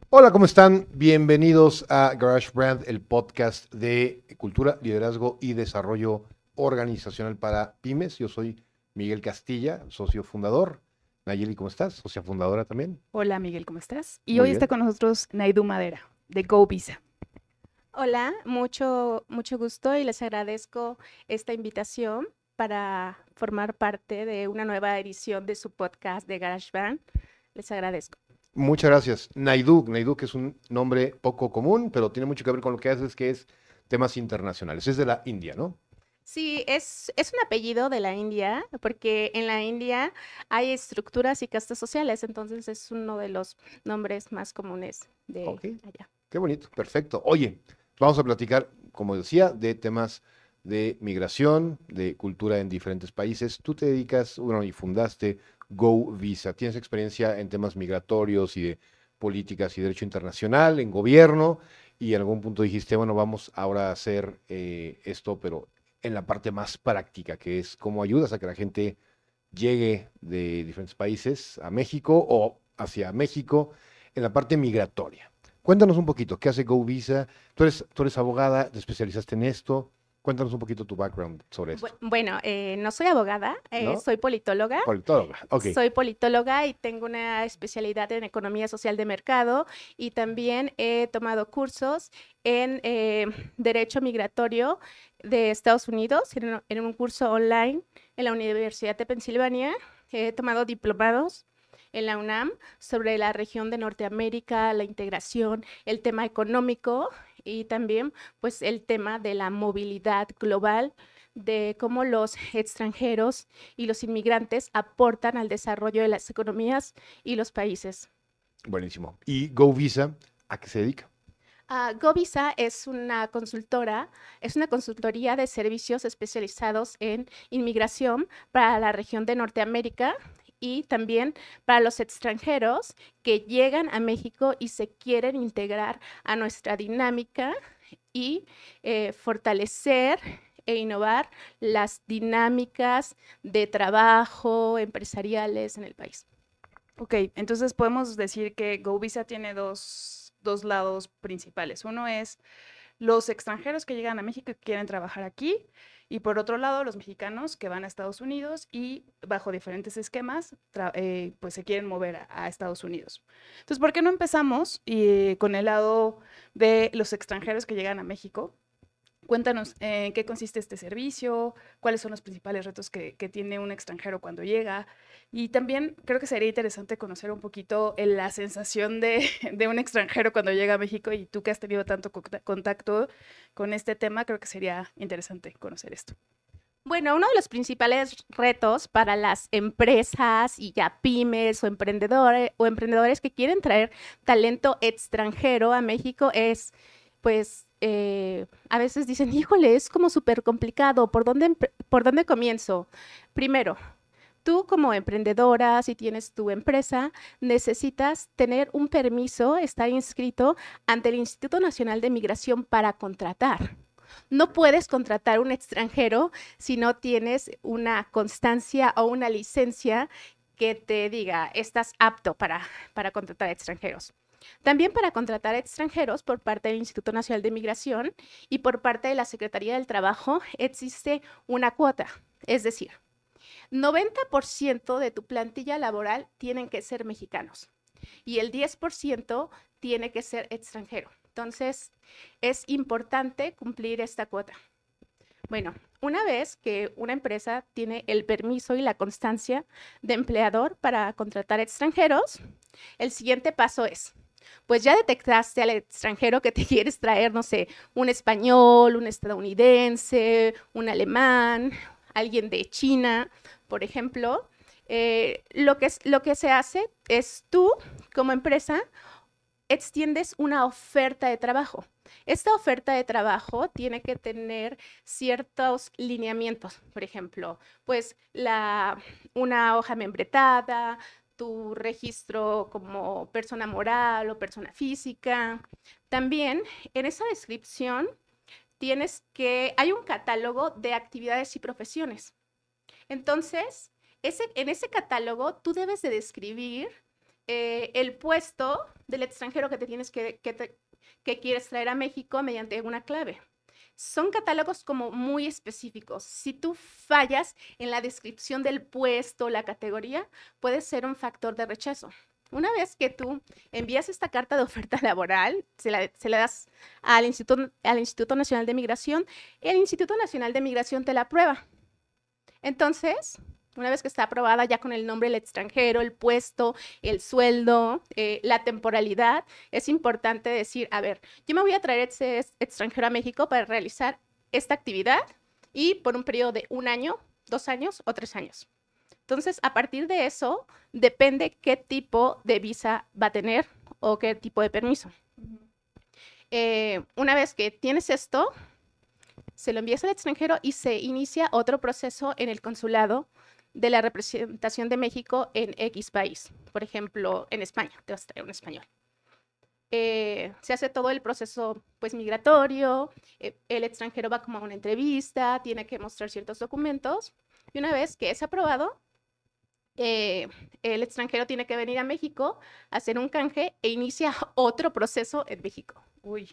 Hola, ¿cómo están? Bienvenidos a GarageBrand, el podcast de cultura, liderazgo y desarrollo organizacional para pymes. Yo soy Miguel Castilla, socio fundador. Nayeli, ¿cómo estás? Socia fundadora también. Hola Miguel, ¿cómo estás? Y Muy hoy bien. está con nosotros Naidu Madera, de GoVisa. Hola, mucho gusto y les agradezco esta invitación para formar parte de una nueva edición de su podcast de GarageBand. Les agradezco. Muchas gracias. Naidu, que es un nombre poco común, pero tiene mucho que ver con lo que haces, que es temas internacionales. Es de la India, ¿no? Sí, es un apellido de la India, porque en la India hay estructuras y castas sociales, entonces es uno de los nombres más comunes de allá. Qué bonito, perfecto. Oye, vamos a platicar, como decía, de temas de migración, de cultura en diferentes países. Tú te dedicas, bueno, y fundaste GoVisa. Tienes experiencia en temas migratorios y de políticas y derecho internacional, en gobierno, y en algún punto dijiste, bueno, vamos ahora a hacer esto, pero en la parte más práctica, que es cómo ayudas a que la gente llegue de diferentes países a México o hacia México en la parte migratoria. Cuéntanos un poquito, ¿qué hace GoVisa? Tú eres abogada, te especializaste en esto. Cuéntanos un poquito tu background sobre esto. Bueno, no soy abogada, ¿No? soy politóloga. Politóloga, ok. Soy politóloga y tengo una especialidad en economía social de mercado y también he tomado cursos en derecho migratorio de Estados Unidos en un curso online en la Universidad de Pensilvania. He tomado diplomados en la UNAM sobre la región de Norteamérica, la integración, el tema económico y también pues el tema de la movilidad global, de cómo los extranjeros y los inmigrantes aportan al desarrollo de las economías y los países. Buenísimo. ¿Y GoVisa a qué se dedica? GoVisa es una consultoría de servicios especializados en inmigración para la región de Norteamérica y también para los extranjeros que llegan a México y se quieren integrar a nuestra dinámica y fortalecer e innovar las dinámicas de trabajo empresariales en el país. Ok, entonces podemos decir que GoVisa tiene dos lados principales. Uno es los extranjeros que llegan a México y quieren trabajar aquí, y por otro lado los mexicanos que van a Estados Unidos y bajo diferentes esquemas pues se quieren mover a Estados Unidos. Entonces, ¿por qué no empezamos con el lado de los extranjeros que llegan a México? Cuéntanos en qué consiste este servicio, cuáles son los principales retos que tiene un extranjero cuando llega. Y también creo que sería interesante conocer un poquito la sensación de un extranjero cuando llega a México, y tú que has tenido tanto contacto con este tema, creo que sería interesante conocer esto. Bueno, uno de los principales retos para las empresas y ya pymes o emprendedores que quieren traer talento extranjero a México es, pues, a veces dicen, híjole, es como súper complicado, ¿por dónde comienzo? Primero, tú como emprendedora, si tienes tu empresa, necesitas tener un permiso, estar inscrito ante el Instituto Nacional de Migración para contratar. No puedes contratar un extranjero si no tienes una constancia o una licencia que te diga, estás apto para contratar extranjeros. También para contratar extranjeros por parte del Instituto Nacional de Migración y por parte de la Secretaría del Trabajo existe una cuota, es decir, 90% de tu plantilla laboral tienen que ser mexicanos y el 10% tiene que ser extranjero. Entonces, es importante cumplir esta cuota. Bueno, una vez que una empresa tiene el permiso y la constancia de empleador para contratar extranjeros, el siguiente paso es, pues ya detectaste al extranjero que te quieres traer, no sé, un español, un estadounidense, un alemán, alguien de China, por ejemplo. Lo que se hace es tú, como empresa, extiendes una oferta de trabajo. Esta oferta de trabajo tiene que tener ciertos lineamientos, por ejemplo, pues una hoja membretada, tu registro como persona moral o persona física. También en esa descripción hay un catálogo de actividades y profesiones. Entonces, en ese catálogo tú debes de describir el puesto del extranjero que te tienes que quieres traer a México mediante una clave. Son catálogos como muy específicos. Si tú fallas en la descripción del puesto, la categoría, puede ser un factor de rechazo. Una vez que tú envías esta carta de oferta laboral, se la das al Instituto Nacional de Migración, y el Instituto Nacional de Migración te la aprueba. Entonces, una vez que está aprobada ya con el nombre del extranjero, el puesto, el sueldo, la temporalidad, es importante decir, a ver, yo me voy a traer ese extranjero a México para realizar esta actividad y por un periodo de 1 año, 2 años o 3 años. Entonces, a partir de eso, depende qué tipo de visa va a tener o qué tipo de permiso. Una vez que tienes esto, se lo envías al extranjero y se inicia otro proceso en el consulado de la representación de México en X país. Por ejemplo, en España, te vas a traer un español. Se hace todo el proceso pues migratorio, el extranjero va como a una entrevista, tiene que mostrar ciertos documentos y una vez que es aprobado, el extranjero tiene que venir a México, hacer un canje e inicia otro proceso en México. Uy,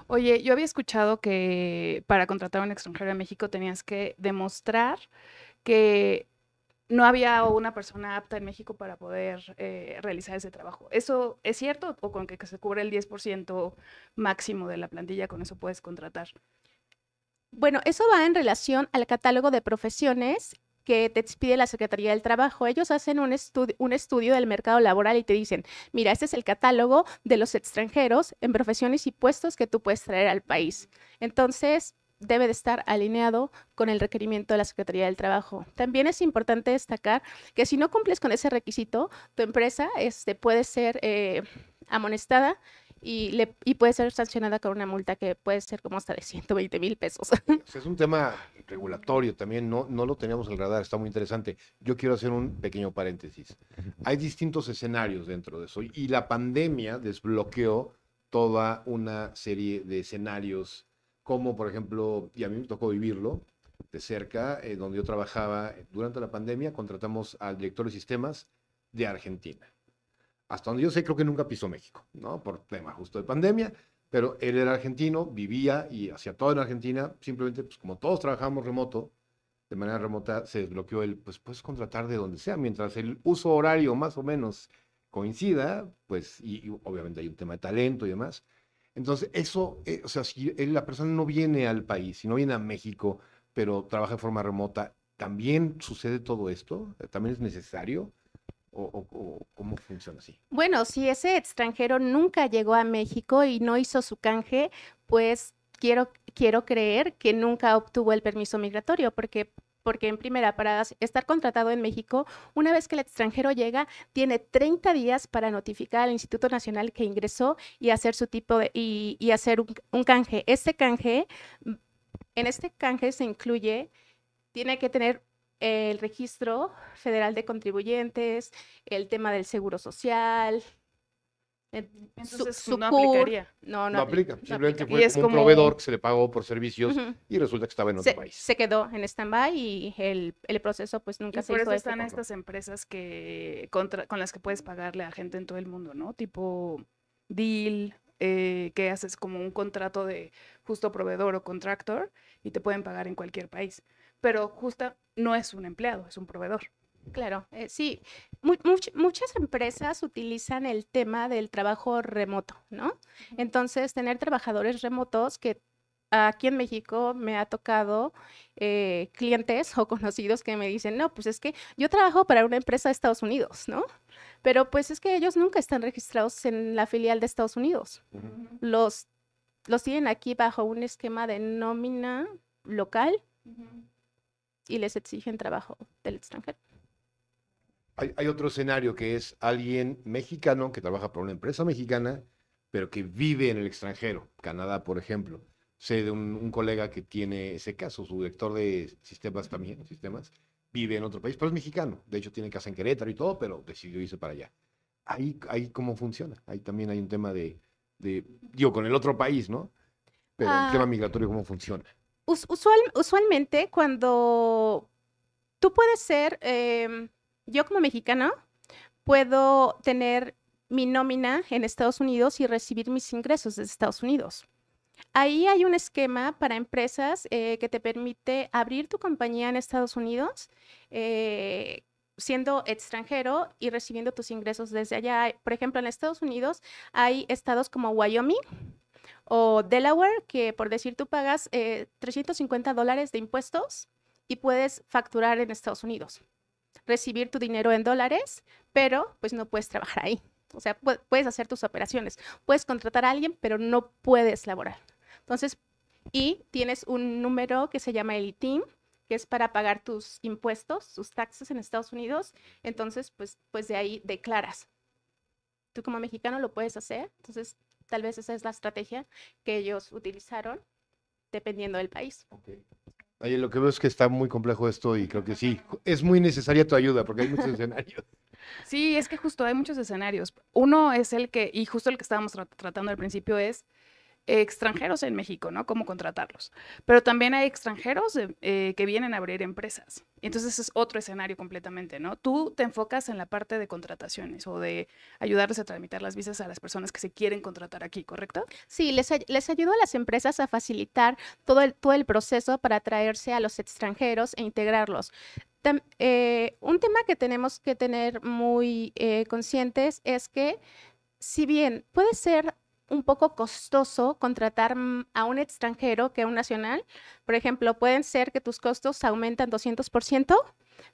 oye, yo había escuchado que para contratar a un extranjero en México tenías que demostrar que no había una persona apta en México para poder realizar ese trabajo. ¿Eso es cierto o con que se cubre el 10% máximo de la plantilla, con eso puedes contratar? Bueno, eso va en relación al catálogo de profesiones que te expide la Secretaría del Trabajo. Ellos hacen un estudio del mercado laboral y te dicen, mira, este es el catálogo de los extranjeros en profesiones y puestos que tú puedes traer al país. Entonces, debe de estar alineado con el requerimiento de la Secretaría del Trabajo. También es importante destacar que si no cumples con ese requisito, tu empresa puede ser amonestada y puede ser sancionada con una multa que puede ser como hasta de 120,000 pesos. Es un tema regulatorio también, no lo teníamos en el radar, está muy interesante. Yo quiero hacer un pequeño paréntesis. Hay distintos escenarios dentro de eso y la pandemia desbloqueó toda una serie de escenarios, como por ejemplo, y a mí me tocó vivirlo de cerca, donde yo trabajaba durante la pandemia, contratamos al director de sistemas de Argentina. Hasta donde yo sé, creo que nunca pisó México, ¿no? Por tema justo de pandemia, pero él era argentino, vivía y hacía todo en Argentina, simplemente, pues como todos trabajamos remoto, de manera remota, se desbloqueó el, pues puedes contratar de donde sea, mientras el uso horario más o menos coincida, pues, y obviamente hay un tema de talento y demás. Entonces, eso, o sea, si la persona no viene al país, si no viene a México, pero trabaja de forma remota, ¿también sucede todo esto? ¿También es necesario? ¿O cómo funciona así? Bueno, si ese extranjero nunca llegó a México y no hizo su canje, pues quiero creer que nunca obtuvo el permiso migratorio, porque en primera, para estar contratado en México, una vez que el extranjero llega, tiene 30 días para notificar al Instituto Nacional que ingresó y hacer su tipo de, y hacer un canje. En este canje se incluye, tiene que tener el registro federal de contribuyentes, el tema del seguro social. Entonces no aplicaría. No aplica. Simplemente aplica. fue como un proveedor que se le pagó por servicios y resulta que estaba en otro país. Se quedó en stand-by y el proceso pues nunca se hizo. Por eso están estas empresas con las que puedes pagarle a gente en todo el mundo, ¿no? Tipo Deal, que haces como un contrato de justo proveedor o contractor y te pueden pagar en cualquier país. Pero justo no es un empleado, es un proveedor. Claro, sí. Muchas empresas utilizan el tema del trabajo remoto, ¿no? Entonces, tener trabajadores remotos que aquí en México me ha tocado clientes o conocidos que me dicen, no, pues es que yo trabajo para una empresa de Estados Unidos, ¿no? Pero pues es que ellos nunca están registrados en la filial de Estados Unidos. Los tienen aquí bajo un esquema de nómina local y les exigen trabajo del extranjero. Hay otro escenario que es alguien mexicano que trabaja para una empresa mexicana, pero que vive en el extranjero, Canadá, por ejemplo. Sé de un colega que tiene ese caso, su director de sistemas también, vive en otro país, pero es mexicano. De hecho, tiene casa en Querétaro y todo, pero decidió irse para allá. Ahí cómo funciona. Ahí también hay un tema digo, con el otro país, ¿no? Pero el tema migratorio, ¿cómo funciona? Usualmente cuando tú puedes ser, yo como mexicano, puedo tener mi nómina en Estados Unidos y recibir mis ingresos desde Estados Unidos. Ahí hay un esquema para empresas que te permite abrir tu compañía en Estados Unidos, siendo extranjero y recibiendo tus ingresos desde allá. Por ejemplo, en Estados Unidos hay estados como Wyoming o Delaware, que por decir tú pagas $350 de impuestos y puedes facturar en Estados Unidos, recibir tu dinero en dólares, pero pues no puedes trabajar ahí. O sea, puedes hacer tus operaciones, puedes contratar a alguien, pero no puedes laborar. Entonces, y tienes un número que se llama el ITIN, que es para pagar tus impuestos, tus taxes en Estados Unidos. Entonces, pues de ahí declaras. Tú como mexicano lo puedes hacer. Entonces, tal vez esa es la estrategia que ellos utilizaron, dependiendo del país. Okay. Oye, lo que veo es que está muy complejo esto y creo que sí, es muy necesaria tu ayuda porque hay muchos escenarios. Sí, es que justo hay muchos escenarios. Uno es el que, y justo el que estábamos tratando al principio es extranjeros en México, ¿no? Cómo contratarlos. Pero también hay extranjeros que vienen a abrir empresas. Y entonces es otro escenario completamente, ¿no? Tú te enfocas en la parte de contrataciones o de ayudarles a tramitar las visas a las personas que se quieren contratar aquí, ¿correcto? Sí, les ayuda a las empresas a facilitar todo el proceso para atraerse a los extranjeros e integrarlos. Un tema que tenemos que tener muy conscientes es que si bien puede ser un poco costoso contratar a un extranjero que a un nacional, por ejemplo, pueden ser que tus costos aumentan 200%,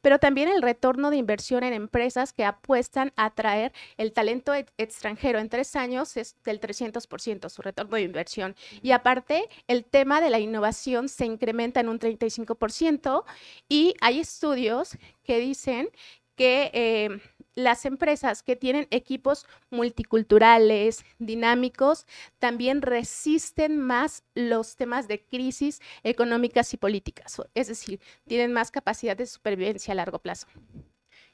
pero también el retorno de inversión en empresas que apuestan a atraer el talento extranjero en 3 años es del 300% su retorno de inversión. Y aparte, el tema de la innovación se incrementa en un 35% y hay estudios que dicen que las empresas que tienen equipos multiculturales, dinámicos, también resisten más los temas de crisis económicas y políticas. Es decir, tienen más capacidad de supervivencia a largo plazo.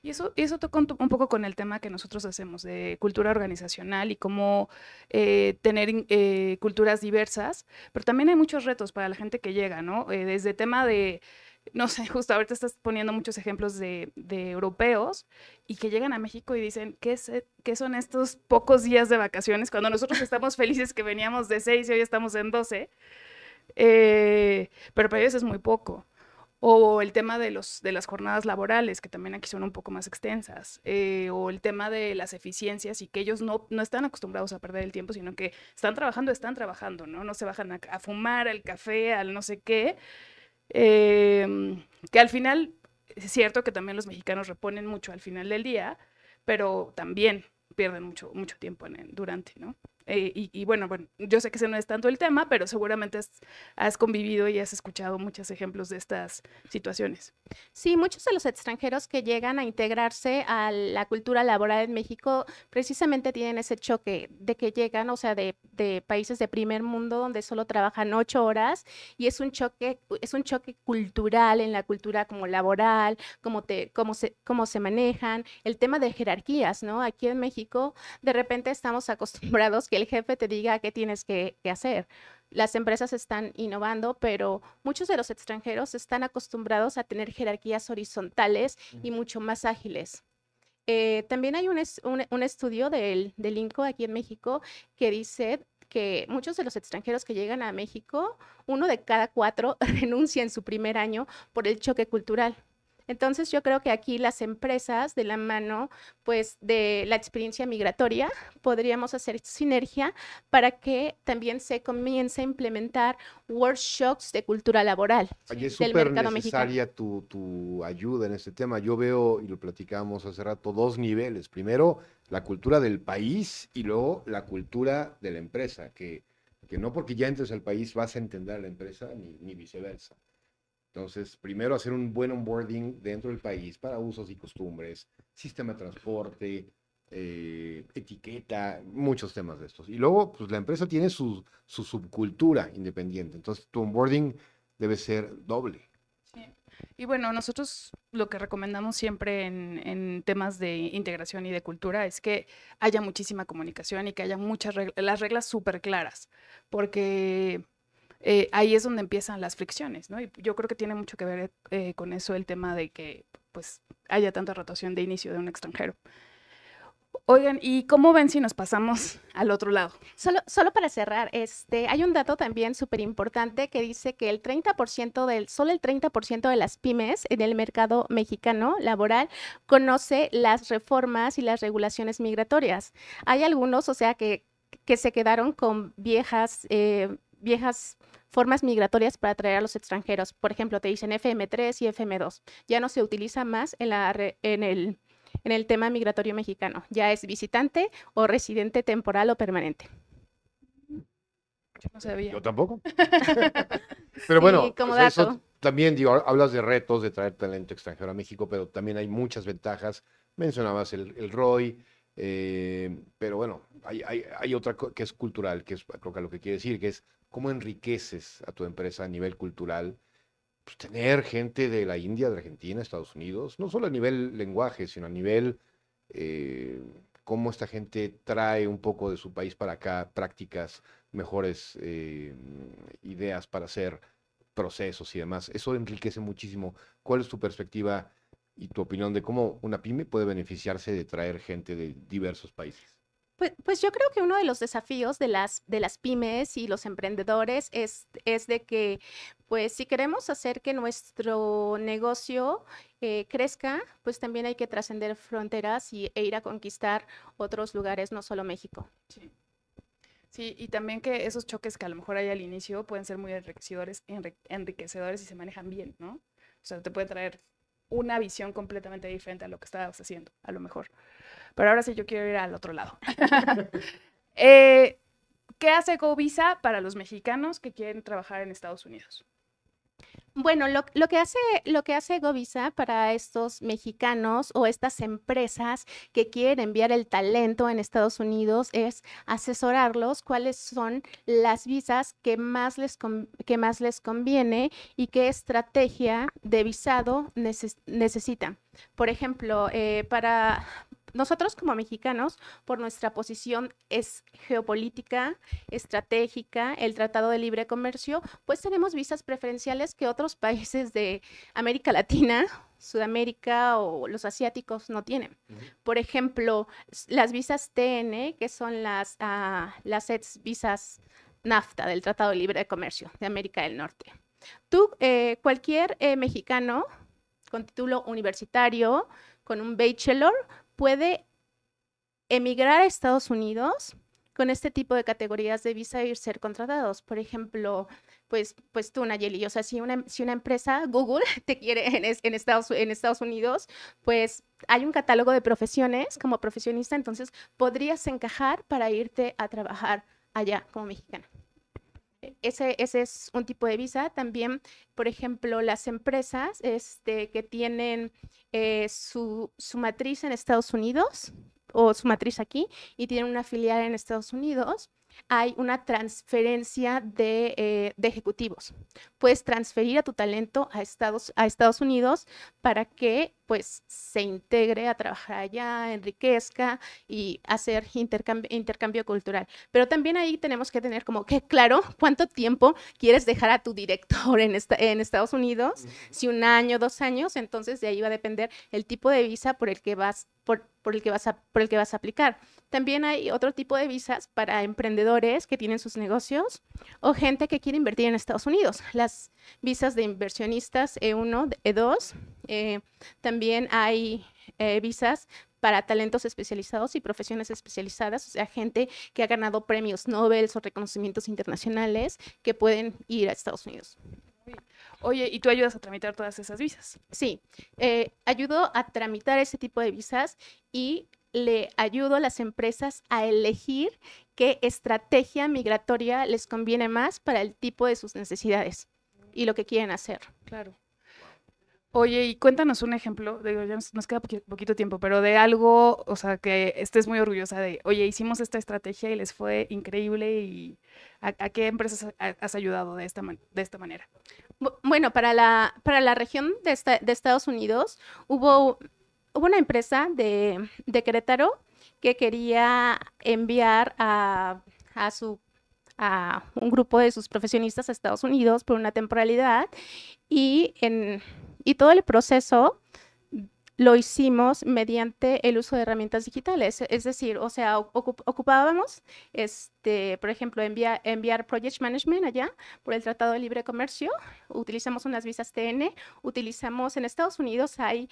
Y eso toca un poco con el tema que nosotros hacemos de cultura organizacional y cómo tener culturas diversas, pero también hay muchos retos para la gente que llega, ¿no? Desde tema de, no sé, justo ahorita estás poniendo muchos ejemplos de europeos y que llegan a México y dicen, ¿qué son estos pocos días de vacaciones? Cuando nosotros estamos felices que veníamos de 6 y hoy estamos en 12, pero para ellos es muy poco. O el tema de las jornadas laborales, que también aquí son un poco más extensas, o el tema de las eficiencias y que ellos no están acostumbrados a perder el tiempo, sino que están trabajando, ¿no? No se bajan a fumar, al café, al no sé qué. Que al final, es cierto que también los mexicanos reponen mucho al final del día, pero también pierden mucho tiempo durante, ¿no? Y bueno, yo sé que ese no es tanto el tema, pero seguramente has convivido y has escuchado muchos ejemplos de estas situaciones. Sí, muchos de los extranjeros que llegan a integrarse a la cultura laboral en México precisamente tienen ese choque de que llegan, o sea, de países de primer mundo donde solo trabajan 8 horas y es un choque cultural en la cultura como laboral, cómo se manejan, el tema de jerarquías, ¿no? Aquí en México de repente estamos acostumbrados que el jefe te diga qué tienes que hacer. Las empresas están innovando, pero muchos de los extranjeros están acostumbrados a tener jerarquías horizontales y mucho más ágiles. También hay un estudio del INCO aquí en México que dice que muchos de los extranjeros que llegan a México, 1 de cada 4 renuncia en su primer año por el choque cultural. Entonces yo creo que aquí las empresas de la mano pues de la experiencia migratoria podríamos hacer sinergia para que también se comience a implementar workshops de cultura laboral. Oye, es súper necesaria tu ayuda en este tema. Yo veo, y lo platicábamos hace rato, 2 niveles. Primero, la cultura del país y luego la cultura de la empresa, que no porque ya entres al país vas a entender a la empresa ni viceversa. Entonces, primero hacer un buen onboarding dentro del país para usos y costumbres, sistema de transporte, etiqueta, muchos temas de estos. Y luego, pues la empresa tiene su subcultura independiente. Entonces, tu onboarding debe ser doble. Sí. Y bueno, nosotros lo que recomendamos siempre en temas de integración y de cultura es que haya muchísima comunicación y que haya las reglas súper claras, porque ahí es donde empiezan las fricciones, ¿no? Y yo creo que tiene mucho que ver con eso el tema de que pues haya tanta rotación de inicio de un extranjero. Oigan, ¿y cómo ven si nos pasamos al otro lado? Solo para cerrar, hay un dato también súper importante que dice que solo el 30% de las pymes en el mercado mexicano laboral conoce las reformas y las regulaciones migratorias. Hay algunos, o sea, que se quedaron con viejas formas migratorias para atraer a los extranjeros. Por ejemplo, te dicen FM3 y FM2. Ya no se utiliza más en el tema migratorio mexicano. Ya es visitante o residente temporal o permanente. Yo no sabía. Yo tampoco. Pero Sí, bueno, como pues eso dato. también, digo, hablas de retos de traer talento extranjero a México, pero también hay muchas ventajas. Mencionabas el ROI, pero bueno, hay otra que es cultural, que es creo que lo que quiere decir, que es cómo enriqueces a tu empresa a nivel cultural. Pues, tener gente de la India, de Argentina, Estados Unidos, no solo a nivel lenguaje, sino a nivel eh, cómo esta gente trae un poco de su país para acá, prácticas, mejores ideas para hacer procesos y demás. Eso enriquece muchísimo. ¿Cuál es tu perspectiva y tu opinión de cómo una pyme puede beneficiarse de traer gente de diversos países? Pues yo creo que uno de los desafíos de las pymes y los emprendedores es de que, pues si queremos hacer que nuestro negocio crezca, pues también hay que trascender fronteras e ir a conquistar otros lugares, no solo México. Sí. Sí, y también que esos choques que a lo mejor hay al inicio pueden ser muy enriquecedores y se manejan bien, ¿no? O sea, te puede traer una visión completamente diferente a lo que estabas haciendo, a lo mejor. Pero ahora sí yo quiero ir al otro lado. ¿Qué hace GoVisa para los mexicanos que quieren trabajar en Estados Unidos? Bueno, lo que hace GoVisa para estos mexicanos o estas empresas que quieren enviar el talento en Estados Unidos es asesorarlos cuáles son las visas que más les conviene y qué estrategia de visado necesitan. Por ejemplo, para nosotros como mexicanos, por nuestra posición es geopolítica, estratégica, el Tratado de Libre Comercio, pues tenemos visas preferenciales que otros países de América Latina, Sudamérica o los asiáticos no tienen. Por ejemplo, las visas TN, que son las visas NAFTA del Tratado de Libre Comercio de América del Norte. Cualquier mexicano con título universitario, con un bachelor, puede emigrar a Estados Unidos con este tipo de categorías de visa y ser contratados. Por ejemplo, pues tú, Nayeli, o sea, si una empresa, Google, te quiere en Estados Unidos, pues hay un catálogo de profesiones como profesionista, entonces podrías encajar para irte a trabajar allá como mexicana. Ese es un tipo de visa. También, por ejemplo, las empresas que tienen su matriz en Estados Unidos o su matriz aquí y tienen una filial en Estados Unidos, hay una transferencia de ejecutivos. Puedes transferir a tu talento a Estados Unidos para que pues se integre a trabajar allá, enriquezca y hacer intercambio cultural. Pero también ahí tenemos que tener como que claro cuánto tiempo quieres dejar a tu director en Estados Unidos, si 1 año, 2 años, entonces de ahí va a depender el tipo de visa por el que vas a aplicar. También hay otro tipo de visas para emprendedores que tienen sus negocios o gente que quiere invertir en Estados Unidos. Las visas de inversionistas E1, E2. También hay visas para talentos especializados y profesiones especializadas, o sea, gente que ha ganado premios Nobel o reconocimientos internacionales que pueden ir a Estados Unidos. Oye, ¿y tú ayudas a tramitar todas esas visas? Sí, ayudo a tramitar ese tipo de visas y le ayudo a las empresas a elegir qué estrategia migratoria les conviene más para el tipo de sus necesidades y lo que quieren hacer. Claro. Oye, y cuéntanos un ejemplo, digo, ya nos queda poquito tiempo, pero de algo, o sea, que estés muy orgullosa de, oye, hicimos esta estrategia y les fue increíble, y ¿a qué empresas has ayudado de esta manera? Bueno, para la región de Estados Unidos hubo una empresa de Querétaro que quería enviar a a un grupo de sus profesionistas a Estados Unidos por una temporalidad y todo el proceso lo hicimos mediante el uso de herramientas digitales, es decir, o sea, ocupábamos, por ejemplo, enviar Project Management allá por el Tratado de Libre Comercio, utilizamos unas visas TN, en Estados Unidos hay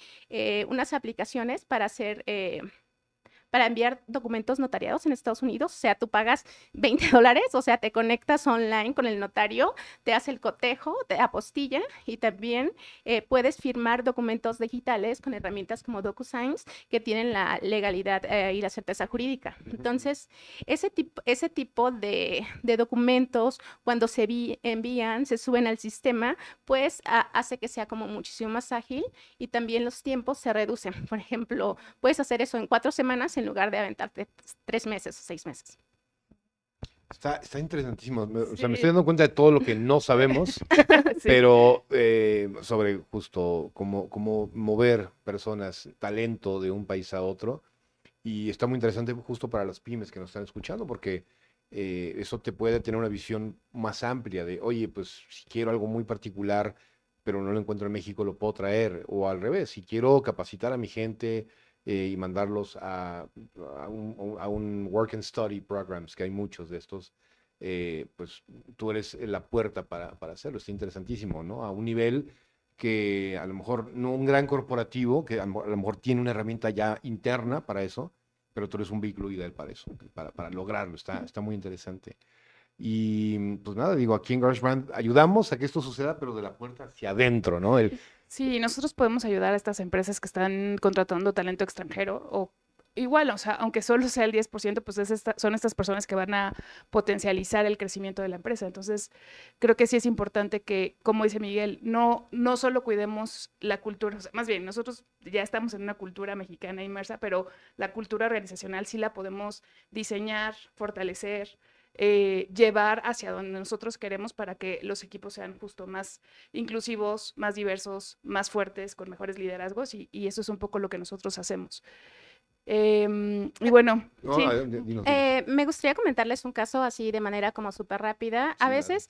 unas aplicaciones para para enviar documentos notariados en Estados Unidos, o sea, tú pagas $20, o sea, te conectas online con el notario, te hace el cotejo, te apostilla y también puedes firmar documentos digitales con herramientas como DocuSigns que tienen la legalidad y la certeza jurídica. Entonces, ese tipo de documentos, cuando se envían, se suben al sistema, pues hace que sea como muchísimo más ágil y también los tiempos se reducen. Por ejemplo, puedes hacer eso en 4 semanas en lugar de aventarte 3 meses o 6 meses. Está interesantísimo. O sea, me Sí. estoy dando cuenta de todo lo que no sabemos, Sí. pero sobre justo cómo mover personas, talento de un país a otro. Y está muy interesante justo para las pymes que nos están escuchando, porque eso te puede tener una visión más amplia de, oye, pues si quiero algo muy particular, pero no lo encuentro en México, lo puedo traer. O al revés, si quiero capacitar a mi gente y mandarlos a un work and study programs, que hay muchos de estos, pues tú eres la puerta para hacerlo. Está interesantísimo, ¿no? A un nivel que a lo mejor no un gran corporativo, que a lo mejor tiene una herramienta ya interna para eso, pero tú eres un vehículo ideal para eso, para lograrlo. Está muy interesante. Y pues nada, digo, aquí en GarageBand ayudamos a que esto suceda, pero de la puerta hacia adentro, ¿no? Sí, nosotros podemos ayudar a estas empresas que están contratando talento extranjero o igual, o sea, aunque solo sea el 10%, pues son estas personas que van a potencializar el crecimiento de la empresa. Entonces, creo que sí es importante que, como dice Miguel, no solo cuidemos la cultura, o sea, más bien, nosotros ya estamos en una cultura mexicana inmersa, pero la cultura organizacional sí la podemos diseñar, fortalecer, llevar hacia donde nosotros queremos para que los equipos sean justo más inclusivos, más diversos, más fuertes, con mejores liderazgos y eso es un poco lo que nosotros hacemos. Y bueno, No, sí. dinos. Me gustaría comentarles un caso así de manera como súper rápida. Sí, A veces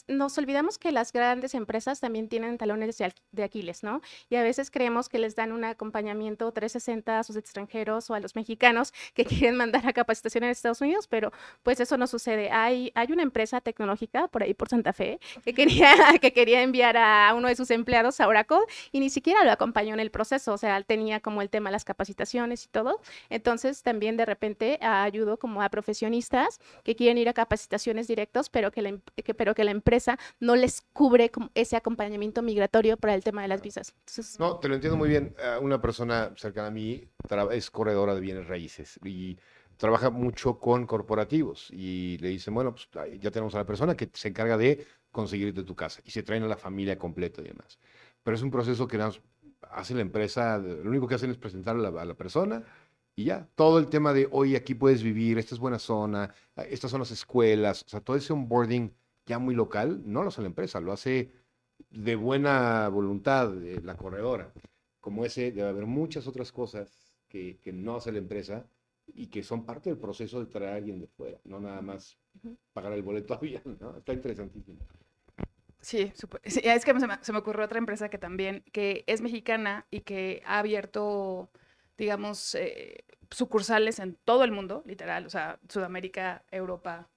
nos olvidamos que las grandes empresas también tienen talones de Aquiles, ¿no? Y a veces creemos que les dan un acompañamiento 360 a sus extranjeros o a los mexicanos que quieren mandar a capacitación en Estados Unidos, pero pues eso no sucede. Hay una empresa tecnológica por ahí por Santa Fe que quería enviar a uno de sus empleados a Oracle y ni siquiera lo acompañó en el proceso, o sea, tenía como el tema de las capacitaciones y todo. Entonces también de repente ayudo como a profesionistas que quieren ir a capacitaciones directos, pero que la empresa no les cubre como ese acompañamiento migratorio para el tema de las visas. Entonces, No, te lo entiendo muy bien. Una persona cercana a mí es corredora de bienes raíces y trabaja mucho con corporativos y le dicen, bueno, pues ya tenemos a la persona que se encarga de conseguirte tu casa y se traen a la familia completa y demás. Pero es un proceso que hace la empresa, lo único que hacen es presentar a la persona y ya. Todo el tema de, oye, aquí puedes vivir, esta es buena zona, estas son las escuelas, o sea, todo ese onboarding ya muy local, no lo hace la empresa, lo hace de buena voluntad de la corredora. Como ese, debe haber muchas otras cosas que no hace la empresa y que son parte del proceso de traer a alguien de fuera, no nada más pagar el boleto de avión, ¿no? Está interesantísimo. Sí, sí, es que se me ocurrió otra empresa que también, que es mexicana y que ha abierto, digamos, sucursales en todo el mundo, literal, o sea, Sudamérica, Europa.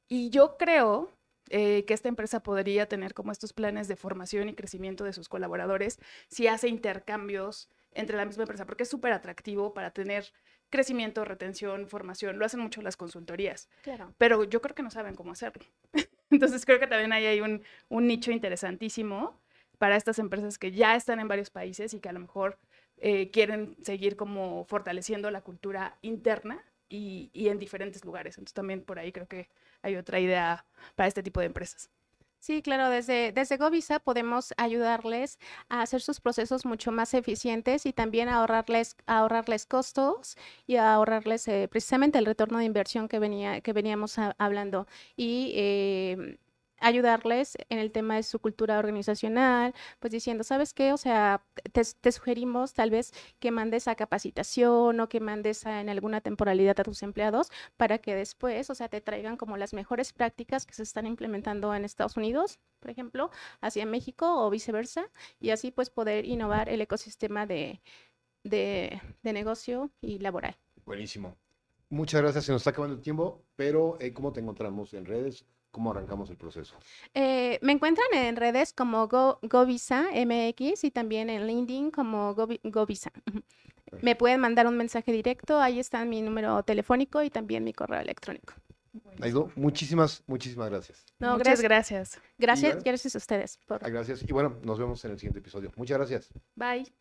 Y yo creo que esta empresa podría tener como estos planes de formación y crecimiento de sus colaboradores si hace intercambios entre la misma empresa, porque es súper atractivo para tener crecimiento, retención, formación. Lo hacen mucho las consultorías, claro. pero yo creo que no saben cómo hacerlo. Entonces creo que también ahí hay un nicho interesantísimo para estas empresas que ya están en varios países y que a lo mejor quieren seguir como fortaleciendo la cultura interna y en diferentes lugares. Entonces también por ahí creo que hay otra idea para este tipo de empresas. Sí, claro, desde GoVisa podemos ayudarles a hacer sus procesos mucho más eficientes y también a ahorrarles costos y a ahorrarles precisamente el retorno de inversión que veníamos hablando. Y ayudarles en el tema de su cultura organizacional, pues diciendo, ¿sabes qué? O sea, te sugerimos tal vez que mandes a capacitación o que mandes en alguna temporalidad a tus empleados para que después, o sea, te traigan como las mejores prácticas que se están implementando en Estados Unidos, por ejemplo, hacia México o viceversa, y así pues poder innovar el ecosistema de negocio y laboral. Buenísimo. Muchas gracias, se nos está acabando el tiempo, pero ¿cómo te encontramos en redes? ¿Cómo arrancamos el proceso? Me encuentran en redes como GoVisa MX y también en LinkedIn como GoVisa. Me pueden mandar un mensaje directo, ahí está mi número telefónico y también mi correo electrónico. Aidó, muchísimas gracias. No, Muchas gracias. Gracias a ustedes. Gracias. Y bueno, nos vemos en el siguiente episodio. Muchas gracias. Bye.